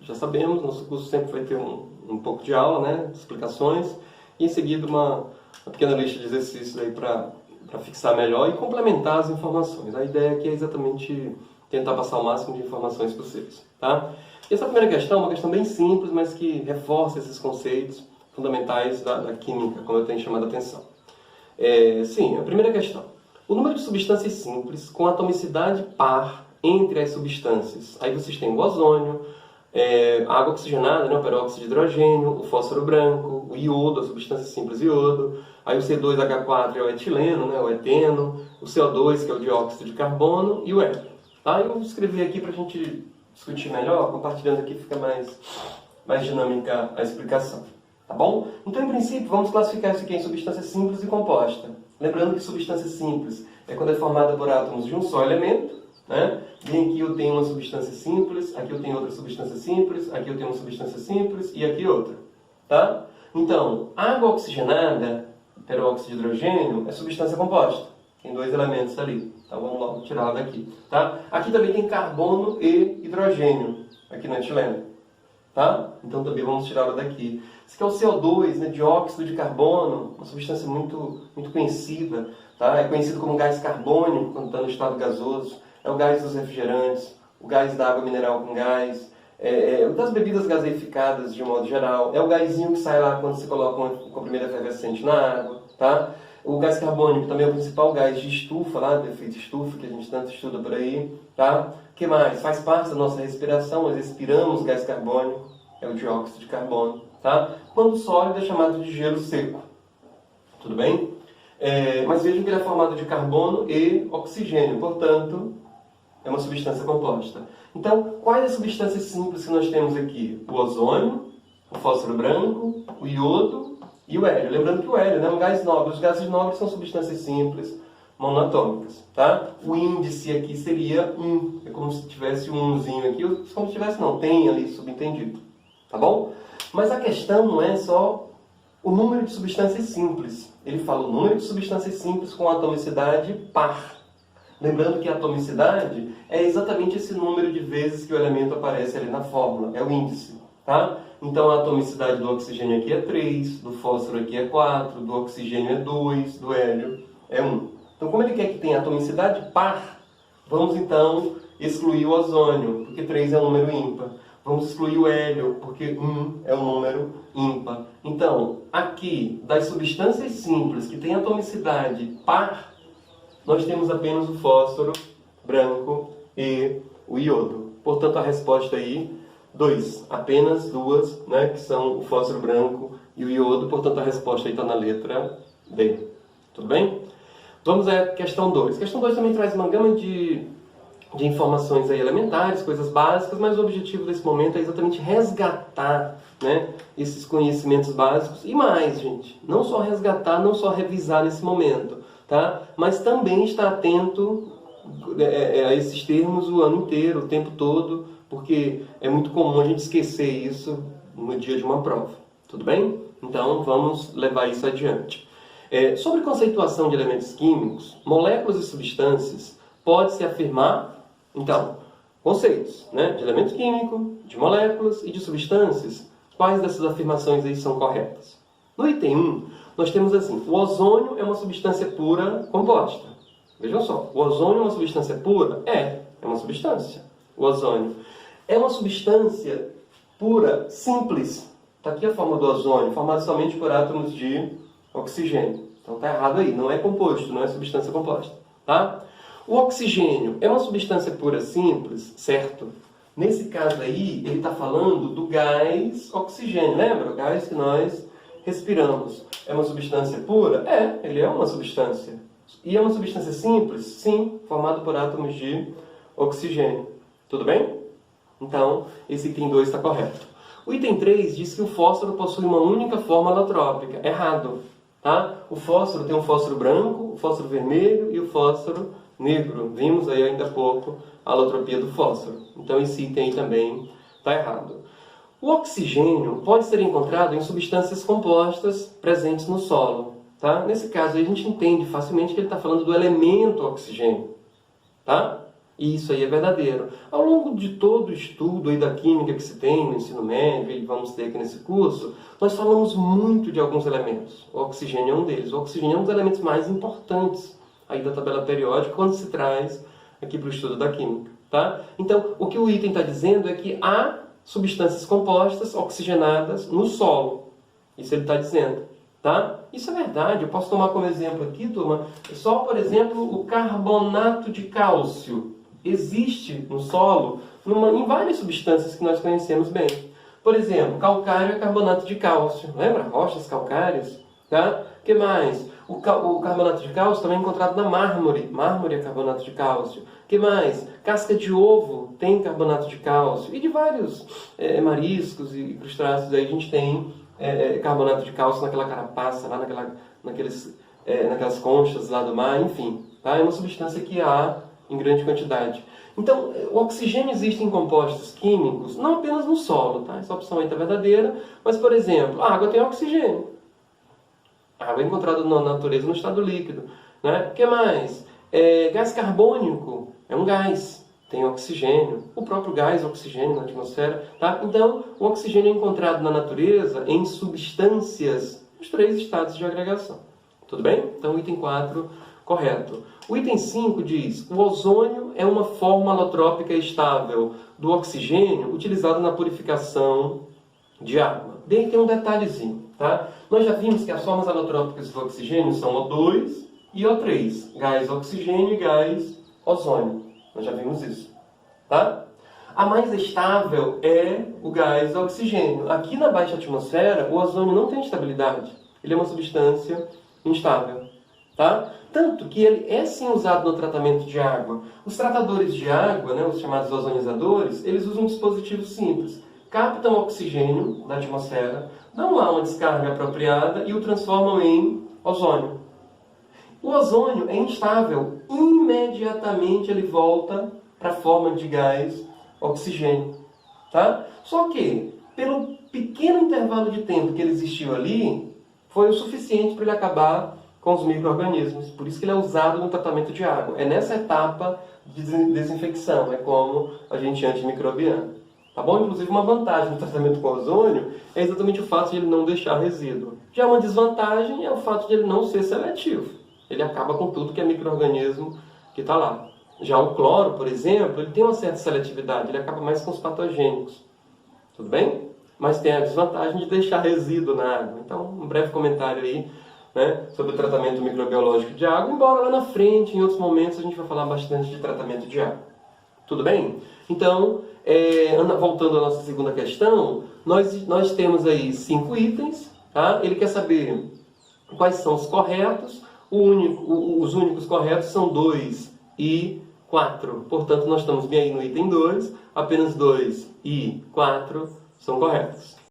já sabemos, nosso curso sempre vai ter um pouco de aula, né, explicações, e em seguida uma pequena lista de exercícios aí para fixar melhor e complementar as informações. A ideia aqui é exatamente tentar passar o máximo de informações possíveis, tá? E essa primeira questão é uma questão bem simples, mas que reforça esses conceitos fundamentais da química, como eu tenho chamado a atenção. Sim, a primeira questão. O número de substâncias simples com atomicidade par entre as substâncias. Aí vocês têm o ozônio, a água oxigenada, né, o peróxido de hidrogênio, o fósforo branco, o iodo, a substância simples iodo, aí o C2H4 é o etileno, né, o eteno, o CO2, que é o dióxido de carbono, e o hélio. Tá? Eu escrevi aqui para a gente discutir melhor, compartilhando aqui fica mais dinâmica a explicação. Tá bom? Então, em princípio, vamos classificar isso aqui em substância simples e composta. Lembrando que substância simples é quando é formada por átomos de um só elemento, né? Bem aqui eu tenho uma substância simples, aqui eu tenho outra substância simples, aqui eu tenho uma substância simples e aqui outra. Tá? Então, água oxigenada, peróxido de hidrogênio, é substância composta. Tem dois elementos ali. Então vamos logo tirá-la daqui. Tá? Aqui também tem carbono e hidrogênio, aqui no etileno. Tá? Então também vamos tirá-la daqui. Esse aqui é o CO2, né? Dióxido de carbono, uma substância muito conhecida. Tá? É conhecido como gás carbônico quando está no estado gasoso. É o gás dos refrigerantes, o gás da água mineral com gás, das bebidas gaseificadas de modo geral. É o gásinho que sai lá quando você coloca um comprimido efervescente na água. Tá? O gás carbônico também é o principal gás de estufa, lá, do efeito estufa, que a gente tanto estuda por aí. Tá? O que mais? Faz parte da nossa respiração, nós respiramos gás carbônico, é o dióxido de carbono. Tá? Quando sólido é chamado de gelo seco. Tudo bem? Mas vejam que ele é formado de carbono e oxigênio, portanto, é uma substância composta. Então, quais as substâncias simples que nós temos aqui? O ozônio, o fósforo branco, o iodo e o hélio. Lembrando que o hélio é um gás nobre. Os gases nobres são substâncias simples, monatômicas. Tá? O índice aqui seria 1. É como se tivesse um 1zinho aqui. Como se tivesse, não. Tem ali subentendido. Tá bom? Mas a questão não é só o número de substâncias simples. Ele fala o número de substâncias simples com atomicidade par. Lembrando que a atomicidade é exatamente esse número de vezes que o elemento aparece ali na fórmula. É o índice. Tá? Então a atomicidade do oxigênio aqui é 3, do fósforo aqui é 4, do oxigênio é 2, do hélio é 1. Então como ele quer que tenha atomicidade par, vamos então excluir o ozônio, porque 3 é um número ímpar. Vamos excluir o hélio, porque 1 é um número ímpar. Então, aqui, das substâncias simples que têm atomicidade par, nós temos apenas o fósforo branco e o iodo. Portanto, a resposta aí, 2. Apenas duas, né, que são o fósforo branco e o iodo. Portanto, a resposta aí está na letra D. Tudo bem? Vamos à questão 2. Questão 2 também traz uma gama de informações aí elementares, coisas básicas, mas o objetivo desse momento é exatamente resgatar, né, esses conhecimentos básicos e mais, gente. Não só resgatar, não só revisar nesse momento, tá? Mas também estar atento a esses termos o ano inteiro, o tempo todo, porque é muito comum a gente esquecer isso no dia de uma prova. Tudo bem? Então vamos levar isso adiante. Sobre conceituação de elementos químicos, moléculas e substâncias, pode-se afirmar, então, conceitos, né, de elemento químico, de moléculas e de substâncias. Quais dessas afirmações aí são corretas? No item 1, nós temos assim, o ozônio é uma substância pura composta. Vejam só, o ozônio é uma substância pura? É uma substância. O ozônio é uma substância pura simples. Está aqui a forma do ozônio, formado somente por átomos de oxigênio. Então está errado aí, não é composto, não é substância composta. Tá? O oxigênio é uma substância pura simples, certo? Nesse caso aí, ele está falando do gás oxigênio, lembra? O gás que nós respiramos. É uma substância pura? Ele é uma substância. E é uma substância simples? Sim, formado por átomos de oxigênio. Tudo bem? Então, esse item 2 está correto. O item 3 diz que o fósforo possui uma única forma alotrópica. Errado. Tá? O fósforo tem um fósforo branco, o fósforo vermelho e o fósforo negro. Vimos aí ainda há pouco a alotropia do fósforo. Então esse item aí também está errado. O oxigênio pode ser encontrado em substâncias compostas presentes no solo. Tá? Nesse caso aí a gente entende facilmente que ele está falando do elemento oxigênio. Tá? E isso aí é verdadeiro. Ao longo de todo o estudo aí da química que se tem no ensino médio, e vamos ter aqui nesse curso, nós falamos muito de alguns elementos. O oxigênio é um deles. O oxigênio é um dos elementos mais importantes aí da tabela periódica quando se traz aqui para o estudo da química. Tá? Então, o que o item está dizendo é que há substâncias compostas oxigenadas no solo. Isso ele está dizendo. Tá? Isso é verdade. Eu posso tomar como exemplo aqui, turma, só, por exemplo, o carbonato de cálcio. Existe no solo em várias substâncias que nós conhecemos bem. Por exemplo, calcário é carbonato de cálcio. Lembra? Rochas calcárias. Tá? O que mais? O carbonato de cálcio também é encontrado na mármore. Mármore é carbonato de cálcio. O que mais? Casca de ovo tem carbonato de cálcio. E de vários mariscos e crustáceos aí a gente tem carbonato de cálcio naquela carapaça, lá naquelas conchas lá do mar, enfim. Tá? É uma substância que há em grande quantidade. Então, o oxigênio existe em compostos químicos, não apenas no solo, tá? Essa opção aí está verdadeira, mas, por exemplo, a água tem oxigênio. A água é encontrada na natureza no estado líquido. Né? O que mais? Gás carbônico é um gás, tem oxigênio. O próprio gás é oxigênio na atmosfera. Tá? Então, o oxigênio é encontrado na natureza em substâncias nos 3 estados de agregação. Tudo bem? Então, item 4, correto. O item 5 diz: o ozônio é uma forma alotrópica estável do oxigênio utilizada na purificação de água. Bem, tem um detalhezinho. Tá? Nós já vimos que as formas alotrópicas do oxigênio são O2 e O3. Gás oxigênio e gás ozônio. Nós já vimos isso. Tá? A mais estável é o gás oxigênio. Aqui na baixa atmosfera, o ozônio não tem estabilidade. Ele é uma substância instável. Tá? Tanto que ele é sim usado no tratamento de água. Os tratadores de água, né, os chamados ozonizadores, eles usam um dispositivo simples. Captam oxigênio da atmosfera, dão lá uma descarga apropriada e o transformam em ozônio. O ozônio é instável. Imediatamente ele volta para a forma de gás oxigênio. Tá? Só que, pelo pequeno intervalo de tempo que ele existiu ali, foi o suficiente para ele acabar com os micro-organismos. Por isso que ele é usado no tratamento de água. É nessa etapa de desinfecção. É como agente antimicrobiano. Tá bom? Inclusive, uma vantagem no tratamento com ozônio é exatamente o fato de ele não deixar resíduo. Já uma desvantagem é o fato de ele não ser seletivo. Ele acaba com tudo que é micro-organismo que está lá. Já o cloro, por exemplo, ele tem uma certa seletividade. Ele acaba mais com os patogênicos. Tudo bem? Mas tem a desvantagem de deixar resíduo na água. Então, um breve comentário aí, né, sobre o tratamento microbiológico de água. Embora lá na frente, em outros momentos, a gente vai falar bastante de tratamento de água. Tudo bem? Então, voltando à nossa segunda questão, nós temos aí 5 itens. Tá? Ele quer saber quais são os corretos. Os únicos corretos são 2 e 4. Portanto, nós estamos bem aí no item 2. Apenas 2 e 4 são corretos.